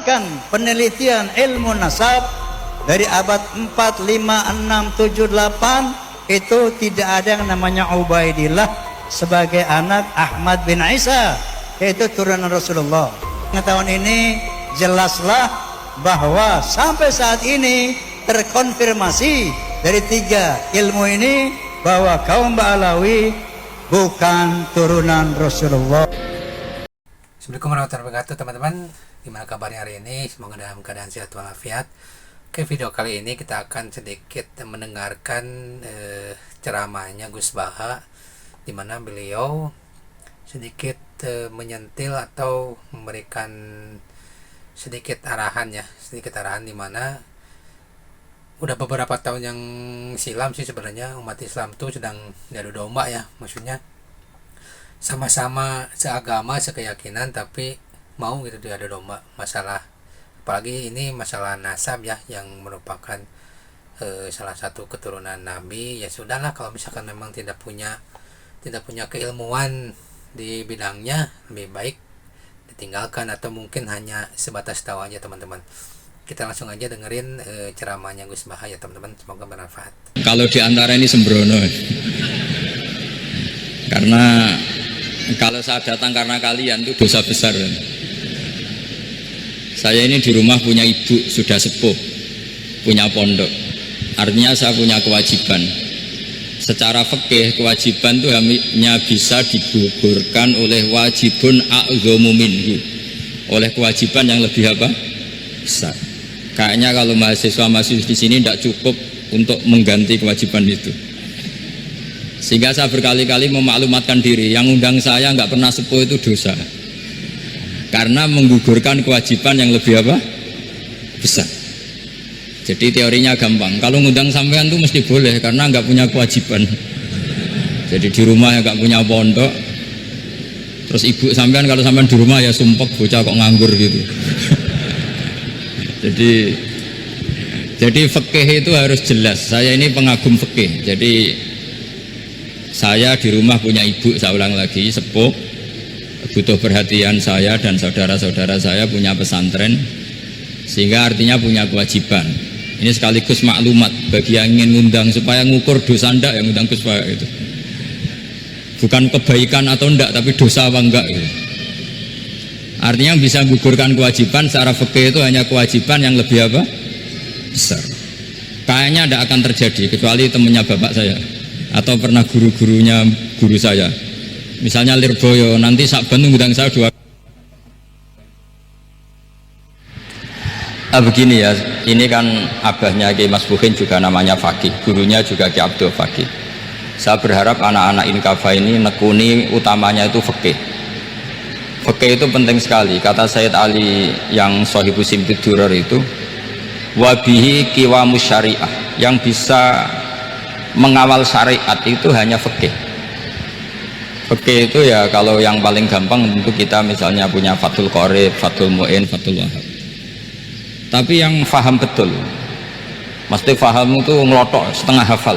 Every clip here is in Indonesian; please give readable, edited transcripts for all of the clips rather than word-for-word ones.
bahkan penelitian ilmu nasab dari abad 4, 5, 6, 7, 8 itu tidak ada yang namanya Ubaidillah sebagai anak Ahmad bin Isa, yaitu turunan Rasulullah. Tahun ini jelaslah bahwa sampai saat ini terkonfirmasi dari 3 ilmu ini bahwa kaum Ba'alawi bukan turunan Rasulullah. Assalamualaikum warahmatullahi wabarakatuh teman-teman. Gimana kabarnya hari ini? Semoga dalam keadaan sehat walafiat. Oke, video kali ini kita akan sedikit mendengarkan ceramahnya Gus Baha, di mana beliau sedikit menyentil atau memberikan sedikit arahan di mana udah beberapa tahun yang silam sih sebenarnya umat Islam tuh sedang diadu domba ya, maksudnya sama-sama seagama, sekeyakinan, tapi mau gitu diadu domba masalah, apalagi ini masalah nasab ya, yang merupakan salah satu keturunan Nabi. Ya sudahlah, kalau misalkan memang tidak punya keilmuan di bidangnya, lebih baik ditinggalkan atau mungkin hanya sebatas tahu aja teman-teman. Kita langsung aja dengerin ceramahnya Gus Baha ya teman-teman, semoga bermanfaat. Kalau di antara ini sembrono, karena kalau saya datang karena kalian itu dosa besar. Saya ini di rumah punya ibu sudah sepuh, punya pondok, artinya saya punya kewajiban. Secara fikih kewajiban itu hanya bisa digugurkan oleh wajibun a'dhamu minhu, oleh kewajiban yang lebih apa? Besar. Kayaknya kalau mahasiswa di sini tidak cukup untuk mengganti kewajiban itu. Sehingga saya berkali-kali memaklumatkan diri, yang undang saya nggak pernah sepuh itu dosa, karena menggugurkan kewajiban yang lebih apa? Besar. Jadi teorinya gampang, kalau ngundang sampean itu mesti boleh karena nggak punya kewajiban. Jadi di rumah ya nggak punya pondok, terus ibu sampean kalau sampean di rumah ya sumpek, bocah kok nganggur gitu. Jadi fikih itu harus jelas. Saya ini pengagum fikih. Jadi saya di rumah punya ibu, saya ulang lagi, sepuh, butuh perhatian saya dan saudara-saudara saya, punya pesantren, sehingga artinya punya kewajiban. Ini sekaligus maklumat bagi yang ingin ngundang supaya ngukur dosa ndak yang ngundang Gus Baha itu. Bukan kebaikan atau ndak, tapi dosa apa enggak gitu. Artinya bisa menggugurkan kewajiban secara fikih itu hanya kewajiban yang lebih apa? Besar. Kayaknya tidak akan terjadi kecuali temannya bapak saya atau pernah guru-gurunya guru saya. Misalnya Lirboyo, nanti Sakban ngundang saya 2. Begini ya, ini kan abahnya Kiai Mas Buhin juga namanya Fakih, gurunya juga Kiai Abdul Fakih. Saya berharap anak-anak Inkaba ini nekuni utamanya itu fikih. Fikih itu penting sekali. Kata Sayyid Ali yang Sohibu Simtid Durar itu, wabihi kiwamus syariah, yang bisa mengawal syariat itu hanya fikih. Fikih itu ya kalau yang paling gampang tentu kita misalnya punya Fathul Qorib, Fathul Mu'in, Fathul Wahab. Tapi yang faham betul, mesti faham itu ngelotok setengah hafal.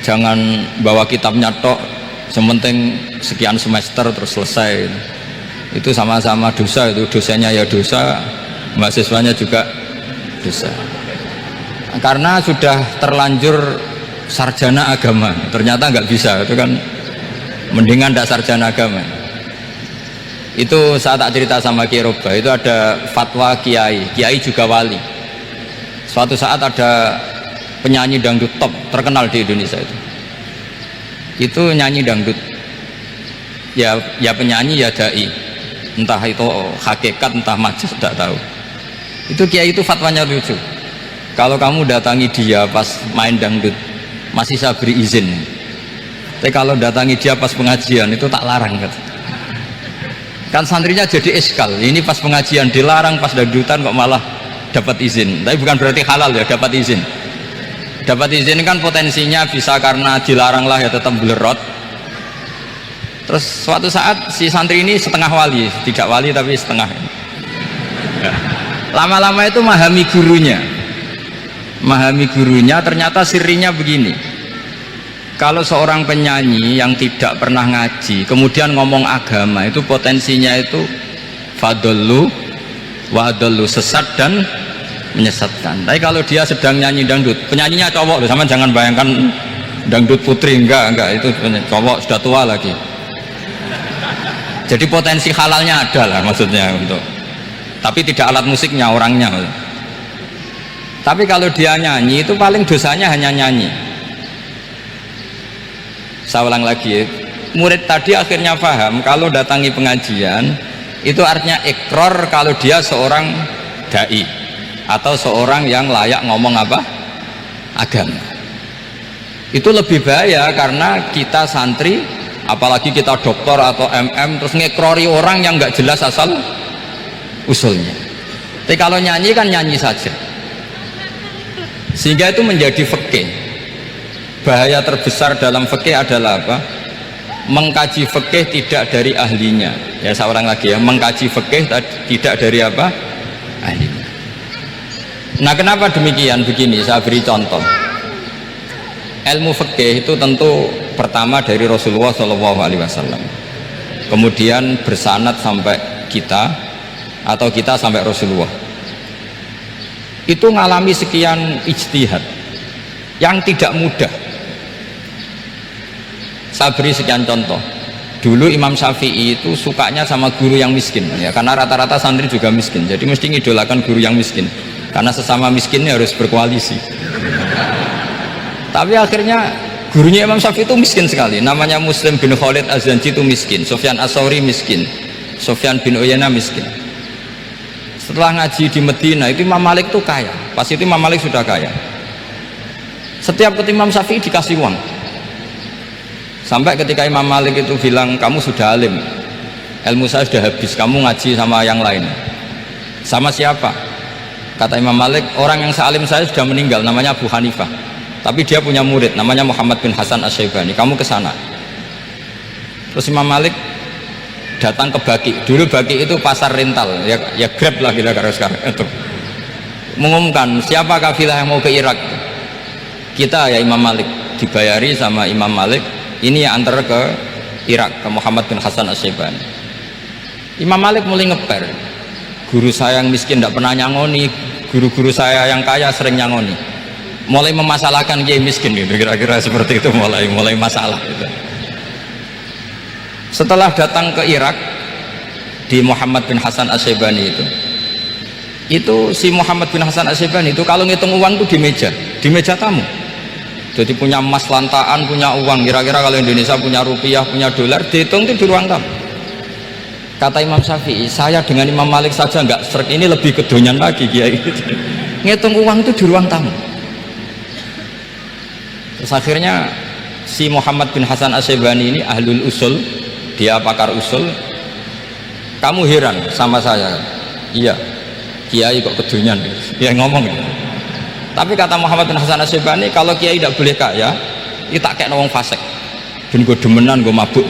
Jangan bawa kitabnya tok, sementing sekian semester terus selesai. Itu sama-sama dosa, itu dosanya ya dosa, mahasiswanya juga dosa. Karena sudah terlanjur sarjana agama, ternyata nggak bisa, itu kan mendingan tidak sarjana agama. Itu saat tak cerita sama Kiai Roba, itu ada fatwa kiai juga wali. Suatu saat ada penyanyi dangdut top terkenal di Indonesia itu nyanyi dangdut, ya penyanyi ya dai, entah itu hakikat entah majaz tidak tahu. Itu kiai itu fatwanya lucu, kalau kamu datangi dia pas main dangdut masih saya beri izin, tapi kalau datangi dia pas pengajian itu tak larang kata. Kan santrinya jadi eskal, ini pas pengajian dilarang, pas dangdutan kok malah dapat izin. Tapi bukan berarti halal ya, dapat izin. Dapat izin kan potensinya bisa karena dilarang lah ya tetap belerot. Terus suatu saat si santri ini setengah wali, tidak wali tapi setengah. Lama-lama itu memahami gurunya, ternyata sirinya begini. Kalau seorang penyanyi yang tidak pernah ngaji kemudian ngomong agama, itu potensinya itu fadlu wa adallu, sesat dan menyesatkan. Tapi kalau dia sedang nyanyi dangdut, penyanyinya cowok loh, sama jangan bayangkan dangdut putri, enggak, itu cowok sudah tua lagi. Jadi potensi halalnya ada lah maksudnya untuk, tapi tidak alat musiknya, orangnya. Tapi kalau dia nyanyi itu paling dosanya hanya nyanyi. Saya ulang lagi, murid tadi akhirnya paham kalau datangi pengajian itu artinya ikrar kalau dia seorang dai atau seorang yang layak ngomong apa? Agama. Itu lebih bahaya karena kita santri, apalagi kita doktor atau MM, terus ngekrori orang yang nggak jelas asal usulnya. Tapi kalau nyanyi kan nyanyi saja, sehingga itu menjadi fikih. Bahaya terbesar dalam fikih adalah apa? Mengkaji fikih tidak dari ahlinya. Ya, saya ulang lagi ya, mengkaji fikih tidak dari apa? Ahlinya. Nah, kenapa demikian? Begini, saya beri contoh. Ilmu fikih itu tentu pertama dari Rasulullah SAW, kemudian bersanad sampai kita atau kita sampai Rasulullah. Itu ngalami sekian ijtihad yang tidak mudah. Saya beri sekian contoh. Dulu Imam Syafi'i itu sukanya sama guru yang miskin, ya, karena rata-rata santri juga miskin, jadi mesti ngidolakan guru yang miskin, karena sesama miskinnya harus berkoalisi. Tapi akhirnya gurunya Imam Syafi'i itu miskin sekali, namanya Muslim bin Khalid Az-Zanji itu miskin, Sufyan As-Sauri miskin, Sufyan bin Uyainah miskin. Setelah ngaji di Medina itu Imam Malik itu kaya, pas itu Imam Malik sudah kaya. Setiap ketemu Imam Syafi'i dikasih uang, sampai ketika Imam Malik itu bilang, kamu sudah alim, ilmu saya sudah habis, kamu ngaji sama yang lain. Sama siapa? Kata Imam Malik, orang yang sealim saya sudah meninggal, namanya Abu Hanifah, tapi dia punya murid namanya Muhammad bin Hasan Asy-Syaibani, kamu ke sana. Terus Imam Malik datang ke Baki. Dulu Baki itu pasar rental, ya Grab lah kira-kira sekarang itu. Mengumumkan siapa kafilah yang mau ke Irak. Kita ya Imam Malik, dibayari sama Imam Malik, ini yang antar ke Irak, ke Muhammad bin Hasan Asy-Syaibani. Imam Malik mulai ngeper, guru saya yang miskin tidak pernah nyangoni, guru-guru saya yang kaya sering nyangoni. Mulai memasalahkan kiai miskin gitu, kira-kira seperti itu, mulai masalah gitu. Setelah datang ke Irak di Muhammad bin Hasan Asy-Syaibani itu si Muhammad bin Hasan Asy-Syaibani itu kalau ngitung uang itu di meja tamu. Jadi punya emas lantaan, punya uang, kira-kira kalau Indonesia punya rupiah, punya dolar, dihitung itu di ruang tamu. Kata Imam Syafi'i, saya dengan Imam Malik saja nggak serik, ini lebih kedonyan lagi kiai. Ngitung uang itu di ruang tamu. Terus akhirnya si Muhammad bin Hasan Asy-Syaibani ini ahlul usul, dia pakar usul. Kamu heran sama saya? Iya, kiai kok kedonyan, dia ngomong gitu. Tapi kata Muhammad bin Hasan Asy-Syaibani, kalau kiai tidak boleh kaya, itu tak kayak nawang fasik, ben gue demenan, gue mabuk.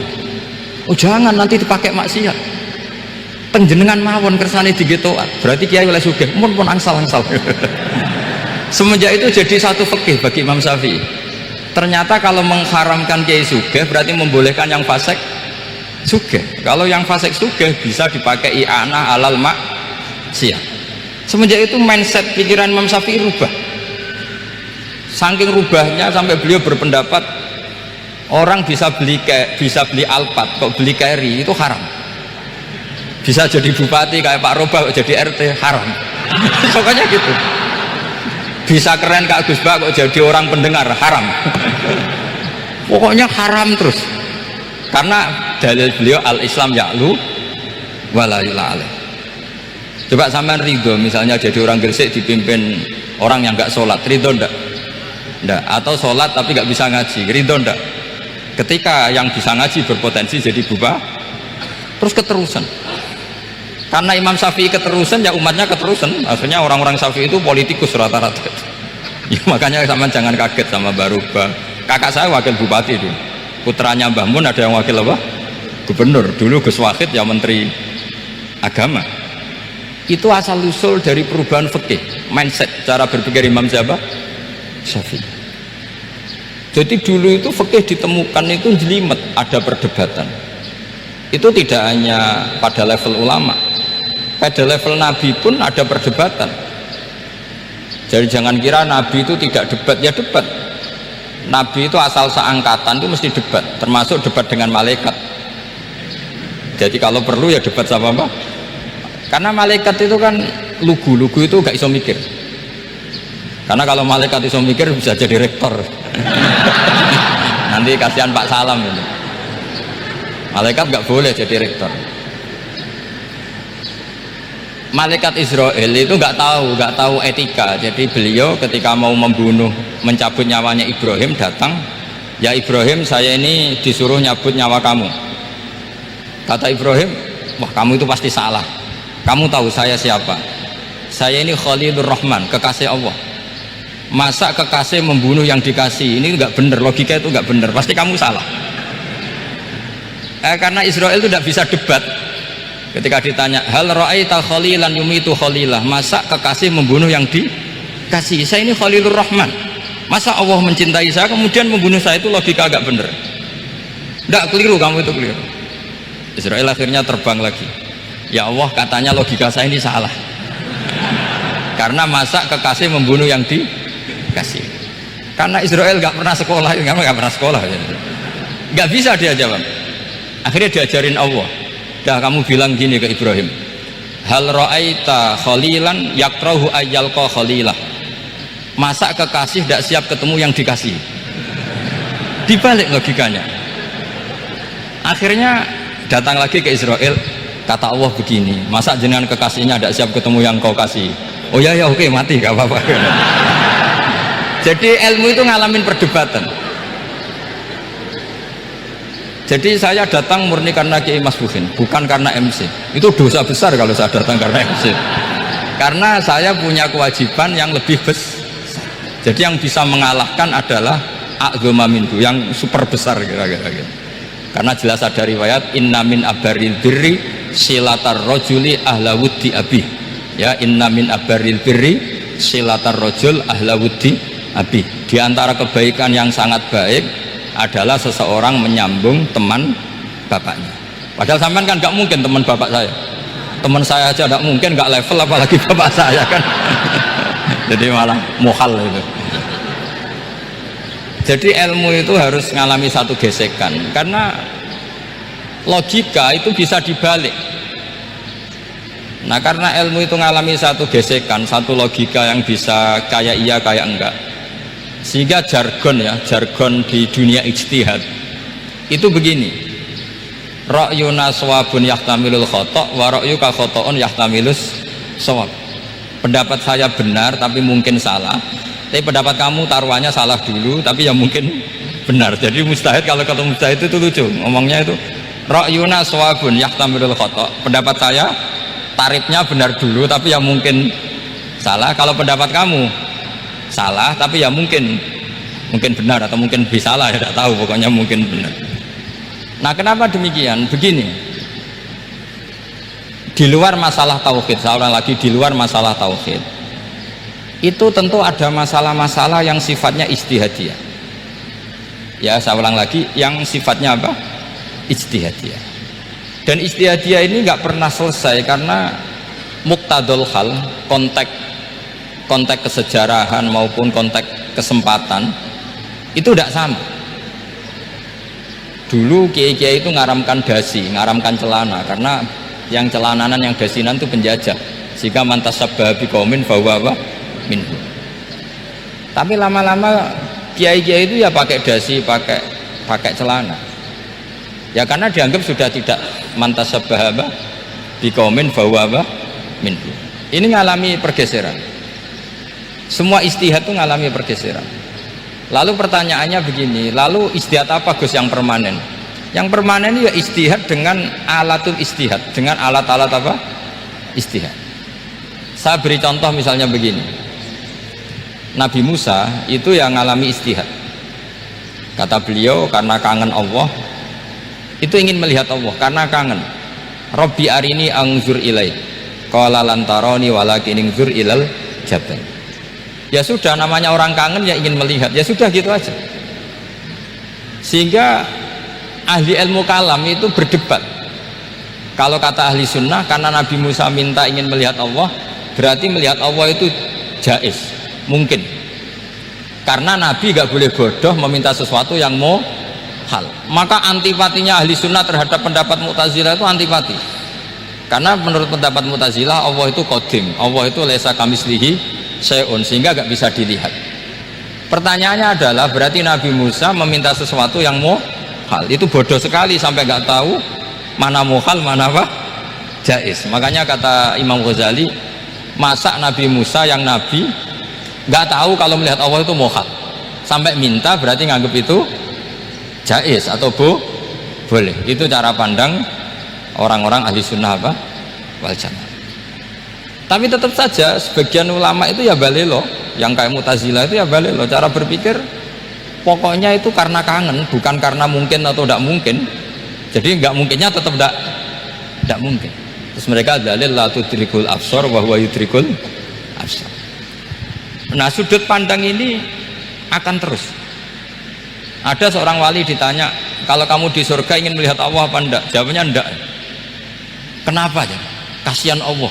Oh jangan, nanti dipakai maksiat. Penjenengan mawon kersane digetoan, berarti kiai oleh sugih, pun angsal-angsal. Semenjak itu jadi satu fikih bagi Imam Syafi'i. Ternyata kalau mengharamkan kiai sugih berarti membolehkan yang fasik sugih. Kalau yang fasik sugih bisa dipakai i'anah alal maksiat. Semenjak itu mindset pikiran Imam Syafi'i rubah. Saking rubahnya sampai beliau berpendapat orang bisa beli Alphard, kok beli carry itu haram. Bisa jadi bupati kayak Pak Roba, kok jadi RT haram. Pokoknya gitu. Bisa keren Kak Gus Bah, kok jadi orang pendengar haram. Pokoknya haram terus. Karena dalil beliau al-Islam ya'lu wala yu'la alaih. Coba sampean ridho misalnya jadi orang Gresik dipimpin orang yang nggak sholat, ridho ndak? Ndak. Atau sholat tapi nggak bisa ngaji, ridho ndak? Ketika yang bisa ngaji berpotensi jadi bupati, terus keterusan. Karena Imam Syafi'i keterusan, ya umatnya keterusan. Akhirnya orang-orang Syafi'i itu politikus rata-rata. Ya makanya sama jangan kaget sama Barubah. Kakak saya wakil bupati itu, putranya Mbah Mun ada yang wakil apa? Gubernur. Dulu Gus Wahid ya menteri agama. Itu asal usul dari perubahan fikih, mindset, cara berpikir Imam siapa? Syafi'i. Jadi dulu itu fikih ditemukan itu jelimet, ada perdebatan. Itu tidak hanya pada level ulama, pada level Nabi pun ada perdebatan. Jadi jangan kira Nabi itu tidak debat, ya debat. Nabi itu asal seangkatan itu mesti debat, termasuk debat dengan malaikat. Jadi kalau perlu ya debat sama apa? Karena malaikat itu kan lugu itu gak iso mikir. Karena kalau malaikat iso mikir bisa jadi rektor. Nanti kasihan Pak Salam itu. Malaikat gak boleh jadi rektor. Malaikat Israel itu nggak tahu etika. Jadi beliau ketika mau mencabut nyawanya Ibrahim datang, ya Ibrahim, saya ini disuruh nyabut nyawa kamu. Kata Ibrahim, wah kamu itu pasti salah. Kamu tahu saya siapa? Saya ini Khalilur Rahman, kekasih Allah. Masa kekasih membunuh yang dikasih? Ini nggak bener, logika itu nggak bener. Pasti kamu salah. Karena Israel itu tidak bisa debat. Ketika ditanya, hal ra'aita khalilan yumitu khalilah, masa kekasih membunuh yang dikasih? Saya ini Khalilur Rahman, masa Allah mencintai saya kemudian membunuh saya? Itu logika agak bener. Tidak, keliru, kamu itu keliru. Israel akhirnya terbang lagi. Ya Allah, katanya logika saya ini salah. Karena masa kekasih membunuh yang dikasih? Karena Israel nggak pernah sekolah, nggak bisa dia jawab. Akhirnya diajarin Allah. Dah kamu bilang gini ke Ibrahim, hal ra'aita khalilan yakrahu ayyalqa khalilah, masa kekasih tidak siap ketemu yang dikasih? Dibalik logikanya. Akhirnya datang lagi ke Israel, kata Allah begini, masa jenengan kekasihnya tidak siap ketemu yang kau kasih? Oh ya ya, oke, mati gak apa-apa. Jadi ilmu itu ngalamin perdebatan. Jadi saya datang murni karena Kiai Mas Bukin, bukan karena MC. Itu dosa besar kalau saya datang karena MC. Karena saya punya kewajiban yang lebih besar. Jadi yang bisa mengalahkan adalah a'dzama minhu, yang super besar kira-kira gitu. Karena jelas ada riwayat inna min abaril birri silatar rajuli ahla wuddi abi. Ya, inna min abaril birri silatar rajul ahla wuddi abi. Di antara kebaikan yang sangat baik adalah seseorang menyambung teman bapaknya. Padahal sampean kan nggak mungkin teman bapak saya. Teman saya aja nggak mungkin, nggak level apalagi bapak saya kan. Jadi malah muhal itu. Jadi ilmu itu harus mengalami satu gesekan, karena logika itu bisa dibalik. Nah karena ilmu itu mengalami satu gesekan, satu logika yang bisa kayak iya kayak enggak, sehingga jargon di dunia ijtihad itu begini, ra'yuna shawabun yahtamilul khata' wa ra'yuka khata'un yahtamilus shawab. Pendapat saya benar tapi mungkin salah, tapi pendapat kamu taruhannya salah dulu tapi ya mungkin benar. Jadi mujtahid, kalau ketemu mujtahid itu lucu ngomongnya, itu ra'yuna shawabun yahtamilul khata', pendapat saya tarifnya benar dulu tapi ya mungkin salah. Kalau pendapat kamu salah tapi ya mungkin benar, atau mungkin bisa salah, ya tidak tahu, pokoknya mungkin benar. Nah kenapa demikian? Begini, di luar masalah tauhid, saya ulang lagi, di luar masalah tauhid itu tentu ada masalah-masalah yang sifatnya ijtihadiyah. Ya saya ulang lagi, yang sifatnya apa? Ijtihadiyah. Dan ijtihadiyah ini nggak pernah selesai, karena muqtadul hal, konteks kesejarahan maupun konteks kesempatan itu tidak sama. Dulu kiai-kiai itu ngaramkan dasi, ngaramkan celana, karena yang celananan yang dasinan itu penjajah, sehingga mantasabbaha biqaumin fahuwa minhu. Tapi lama-lama kiai-kiai itu ya pakai dasi, pakai celana, ya karena dianggap sudah tidak mantasabbaha biqaumin fahuwa minhu. Ini ngalami pergeseran. Semua ijtihad itu ngalami pergeseran. Lalu pertanyaannya begini, lalu ijtihad apa Gus yang permanen? Yang permanen ya ijtihad dengan alatul ijtihad, dengan alat-alat apa? Ijtihad. Saya beri contoh misalnya begini, Nabi Musa itu yang ngalami ijtihad. Kata beliau karena kangen Allah, itu ingin melihat Allah karena kangen. Rabbi arini anzur ilai, qala lan tarani walakin anzur ilal jabal. Ya sudah, namanya orang kangen ya ingin melihat, ya sudah gitu aja. Sehingga ahli ilmu kalam itu berdebat Kalau kata ahli sunnah, karena Nabi Musa minta ingin melihat Allah, berarti melihat Allah itu jaiz, mungkin. Karena Nabi gak boleh bodoh meminta sesuatu yang hal. Maka antipatinya ahli sunnah terhadap pendapat Mu'tazilah itu antipati. Karena menurut pendapat Mu'tazilah Allah itu qadim, Allah itu laisa kamislihi syai'un, sehingga gak bisa dilihat. Pertanyaannya adalah berarti Nabi Musa meminta sesuatu yang hal. Itu bodoh sekali sampai gak tahu mana muhal mana apa jaiz. Makanya kata Imam Ghazali, masa Nabi Musa yang Nabi nggak tahu kalau melihat Allah itu muhal sampai minta, berarti nganggep itu jaiz atau boleh. Itu cara pandang orang-orang ahli sunnah apa wal jamaah. Tapi tetap saja sebagian ulama itu ya balelo, yang kayak Mu'tazilah itu ya balelo, cara berpikir pokoknya itu karena kangen, bukan karena mungkin atau tidak mungkin. Jadi nggak mungkinnya tetap tidak mungkin. Terus mereka dalil la tudrikul absar wa huwa yudrikul absar. Nah, sudut pandang ini akan terus. Ada seorang wali ditanya, kalau kamu di surga ingin melihat Allah apa enggak? Jawabannya enggak. Kenapa ya? Kasihan Allah.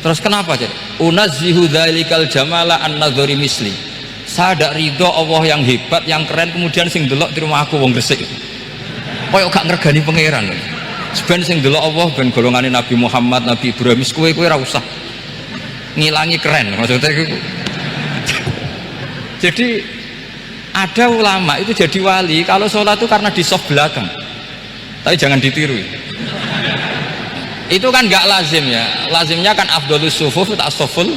Terus kenapa aja? Unazzihu dzalikal jamala an nadhari misli. Saya tidak ridho Allah yang hebat, yang keren, kemudian sing delok di rumah aku wong Gresik. Koyok gak ngergani pangeran. Sebenarnya sing delok Allah ben golongane Nabi Muhammad, Nabi Ibrahim, kowe ora usah ngilangi keren maksudnya itu. Jadi ada ulama itu jadi wali kalau sholat itu karena di soft belakang, tapi jangan ditiru. Itu kan gak lazim ya, lazimnya kan afdhalus sufuf tak soful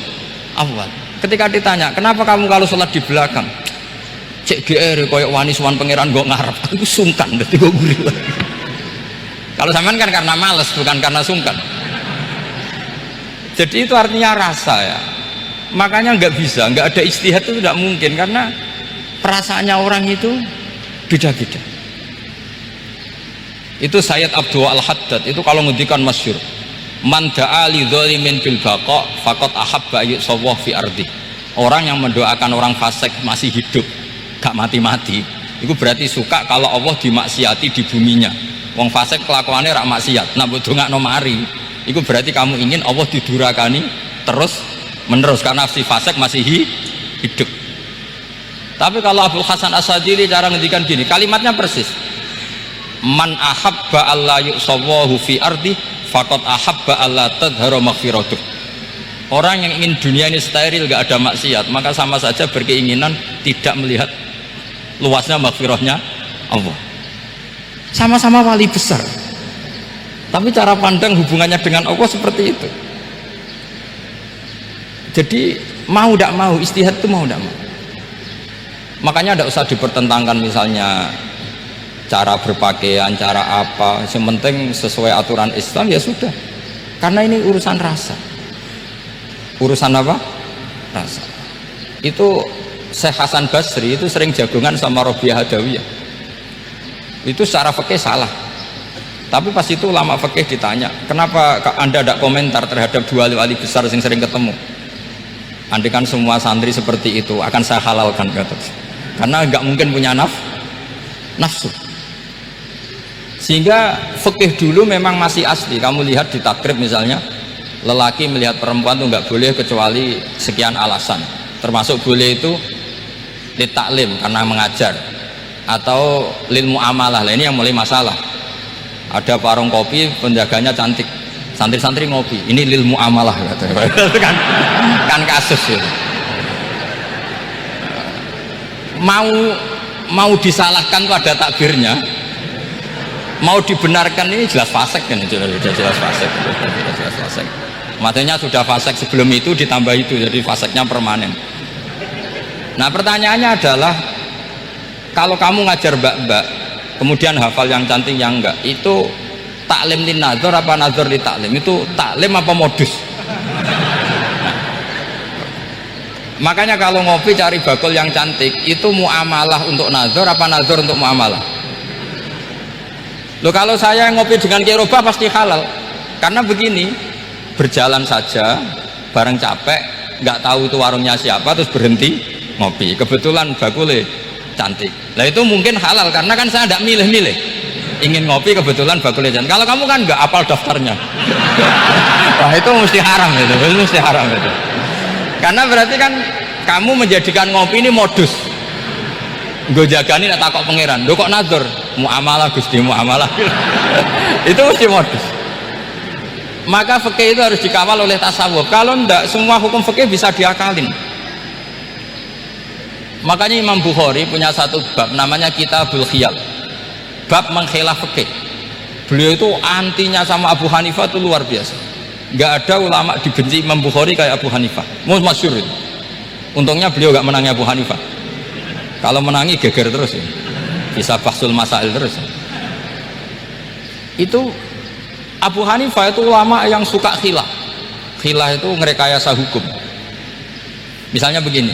awal. Ketika ditanya kenapa kamu kalau sholat di belakang, cek GR koyok wani suwan pangeran gue ngarep, aku sungkan berarti gue gurih. Kalau sampean kan karena males, bukan karena sungkan. Jadi itu artinya rasa ya. Makanya nggak bisa, nggak ada ijtihad itu tidak mungkin, karena perasaannya orang itu beda-beda. Itu Sayyid Abdul Al-Haddad itu kalau ngendikan masyhur, man da'a li dzalimin bil baqa faqad ahabba yusawwah fi ardi. Orang yang mendoakan orang fasik masih hidup, gak mati-mati, itu berarti suka kalau Allah dimaksiati di buminya. Wong fasik kelakuannya rak maksiat, nak mbok dongakno mari, itu berarti kamu ingin Allah didurakani terus menerus karena si fasik masih hidup. Tapi kalau Abdul Hasan As-Sadili cara ngendikan gini, kalimatnya persis, man ahabba alla yusawwahu fi ardi faqad ahabba alla tadhara maghfiratuh. Orang yang ingin dunia ini steril, gak ada maksiat, maka sama saja berkeinginan tidak melihat luasnya maghfirahnya Allah. Sama-sama wali besar, tapi cara pandang hubungannya dengan Allah seperti itu. Jadi mau tidak mau, istihad itu mau tidak mau. Makanya tidak usah dipertentangkan misalnya cara berpakaian, cara apa, yang penting sesuai aturan Islam ya sudah. Karena ini urusan rasa. Urusan apa? Rasa. Itu Syekh Hasan Basri itu sering jagongan sama Robiah Hadawiyah. Itu secara fikih salah. Tapi pas itu ulama fikih ditanya, kenapa Anda tidak komentar terhadap dua wali besar yang sering ketemu? Andaikan semua santri seperti itu akan saya halalkan, kata. Karena nggak mungkin punya nafsu. Sehingga fikih dulu memang masih asli. Kamu lihat di takrib misalnya, lelaki melihat perempuan itu nggak boleh kecuali sekian alasan. Termasuk boleh itu litaklim karena mengajar, atau lil muamalah. Lah ini yang mulai masalah. Ada warung kopi, penjaganya cantik, santri-santri ngopi, ini lil muamalah kan kasus ya. Mau disalahkan tuh ada takbirnya, mau dibenarkan ini jelas fasik kan, jelas fasik. Matanya sudah fasik sebelum itu, ditambah itu, jadi fasiknya permanen. Nah pertanyaannya adalah, kalau kamu ngajar mbak-mbak kemudian hafal yang cantik yang enggak, itu taklim lin nazar apa nazar li taklim? Itu taklim apa modus? Makanya kalau ngopi cari bakul yang cantik, itu muamalah untuk nazar apa nazar untuk muamalah? Loh, kalau saya ngopi dengan kiroba pasti halal. Karena begini, berjalan saja bareng capek, nggak tahu itu warungnya siapa, terus berhenti ngopi, kebetulan bakule cantik. Nah itu mungkin halal karena kan saya tidak milih-milih. ingin ngopi kebetulan bakul jajan. Kalau kamu kan nggak apal daftarnya. Wah itu mesti haram itu mesti haram itu. Karena berarti kan kamu menjadikan ngopi ini modus. Gue jagani nak takok pangeran. Lo kok nazar? Muamalah Gusti muamalah. Itu mesti modus. Maka fikih itu harus dikawal oleh tasawuf. Kalau ndak semua hukum fikih bisa diakalin. Makanya Imam Bukhari punya satu bab namanya Kitabul Khiyal. Bab mengkhilaf fikih. Beliau itu antinya sama Abu Hanifah itu luar biasa. Nggak ada ulama dibenci Imam Bukhari kayak Abu Hanifah. Masyhur itu. Untungnya beliau nggak menangi Abu Hanifah. Kalau menangi geger terus ya. Bisa bahsul masail terus ya. Itu Abu Hanifah itu ulama yang suka khilah. Khilah itu ngerekayasa hukum. Misalnya begini,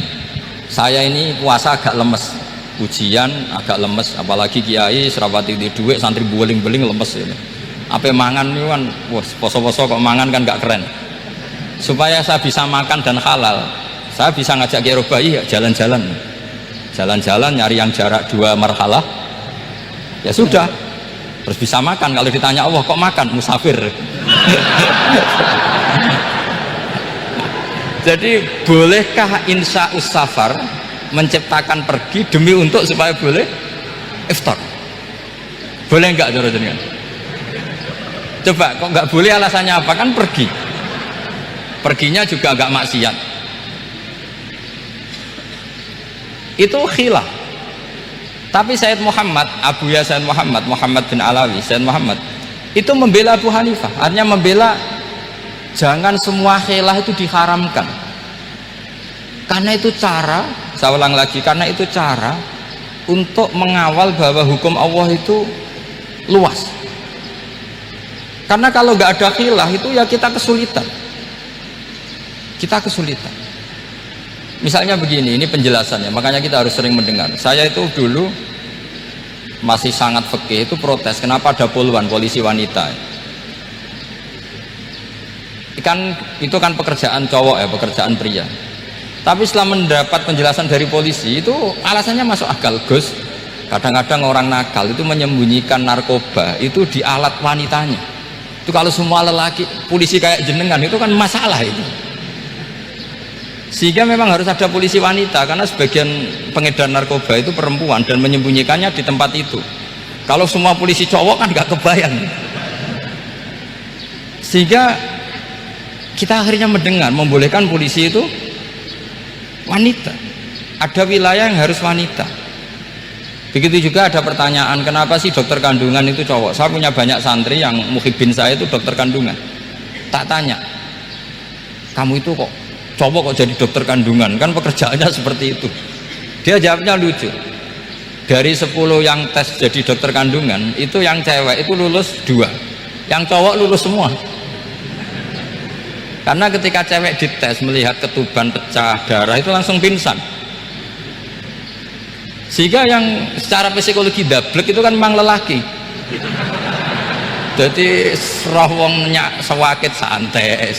saya ini puasa agak lemes, ujian agak lemes, apalagi kiai serapati di duit, santri beling-beling lemes ini. Apa mangan ini kan, wah poso-poso kok mangan kan gak keren. Supaya saya bisa makan dan halal, saya bisa ngajak Kiai Robai ya jalan-jalan, jalan-jalan nyari yang jarak 2 marhalah, ya sudah, terus bisa makan. Kalau ditanya Allah kok makan, musafir. Jadi bolehkah insya'us safar menciptakan pergi demi untuk supaya boleh iftar? Boleh enggak jenengan? Coba kok enggak boleh, alasannya apa? Kan pergi. Perginya juga enggak maksiat. Itu khilaf. Tapi Sayyid Muhammad, Abuya Sayyid Muhammad, Muhammad bin Alawi, Sayyid Muhammad itu membela Abu Hanifah, artinya membela jangan semua khilaf itu diharamkan. Karena itu cara, saya ulang lagi, karena itu cara untuk mengawal bahwa hukum Allah itu luas. Karena kalau nggak ada khilaf itu ya kita kesulitan. Kita kesulitan. Misalnya begini, ini penjelasannya, makanya kita harus sering mendengar. Saya itu dulu masih sangat fikih itu protes, kenapa ada poluan polisi wanita? Itu kan pekerjaan cowok ya, pekerjaan pria. Tapi setelah mendapat penjelasan dari polisi itu alasannya masuk akal, Gus. Kadang-kadang orang nakal itu menyembunyikan narkoba itu di alat wanitanya. Itu kalau semua lelaki polisi kayak jenengan itu kan masalah itu. Sehingga memang harus ada polisi wanita karena sebagian pengedar narkoba itu perempuan dan menyembunyikannya di tempat itu. Kalau semua polisi cowok kan nggak kebayang. Sehingga kita akhirnya mendengar membolehkan polisi itu wanita. Ada wilayah yang harus wanita. Begitu juga ada pertanyaan, kenapa sih dokter kandungan itu cowok? Saya punya banyak santri yang muhibin saya itu dokter kandungan. Tak tanya, kamu itu kok cowok kok jadi dokter kandungan? Kan pekerjaannya seperti itu. Dia jawabnya lucu. Dari 10 yang tes jadi dokter kandungan, itu yang cewek itu lulus 2, yang cowok lulus semua. Karena ketika cewek dites melihat ketuban pecah darah itu langsung pingsan. Sehingga yang secara psikologi dablek itu kan memang lelaki. Jadi roh wongnya sewakit santai.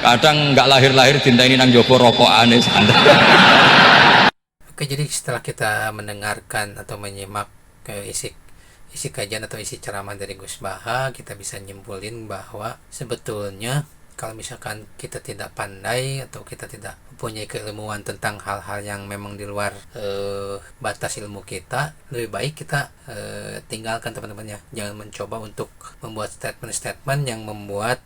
Kadang nggak lahir-lahir dinteni nang jopo rokokane santai. Oke, jadi setelah kita mendengarkan atau menyimak isi kajian atau isi ceramah dari Gus Baha, kita bisa nyimpulin bahwa sebetulnya kalau misalkan kita tidak pandai atau kita tidak mempunyai keilmuan tentang hal-hal yang memang di luar batas ilmu kita, lebih baik kita tinggalkan teman-teman ya. Jangan mencoba untuk membuat statement-statement yang membuat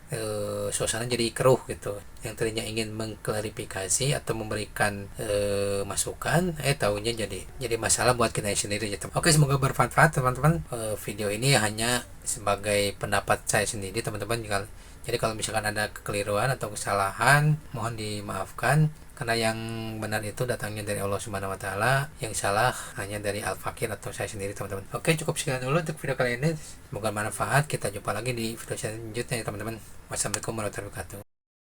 suasana jadi keruh gitu. Yang tadinya ingin mengklarifikasi atau memberikan masukan, tahunya jadi masalah buat kita sendiri ya, teman. Oke, semoga bermanfaat teman-teman. Video ini hanya sebagai pendapat saya sendiri teman-teman. Jadi kalau misalkan ada kekeliruan atau kesalahan, mohon dimaafkan karena yang benar itu datangnya dari Allah Subhanahu wa taala, yang salah hanya dari Al-Fakir atau saya sendiri teman-teman. Oke, cukup sekian dulu untuk video kali ini. Semoga bermanfaat. Kita jumpa lagi di video selanjutnya ya teman-teman. Wassalamualaikum warahmatullahi wabarakatuh.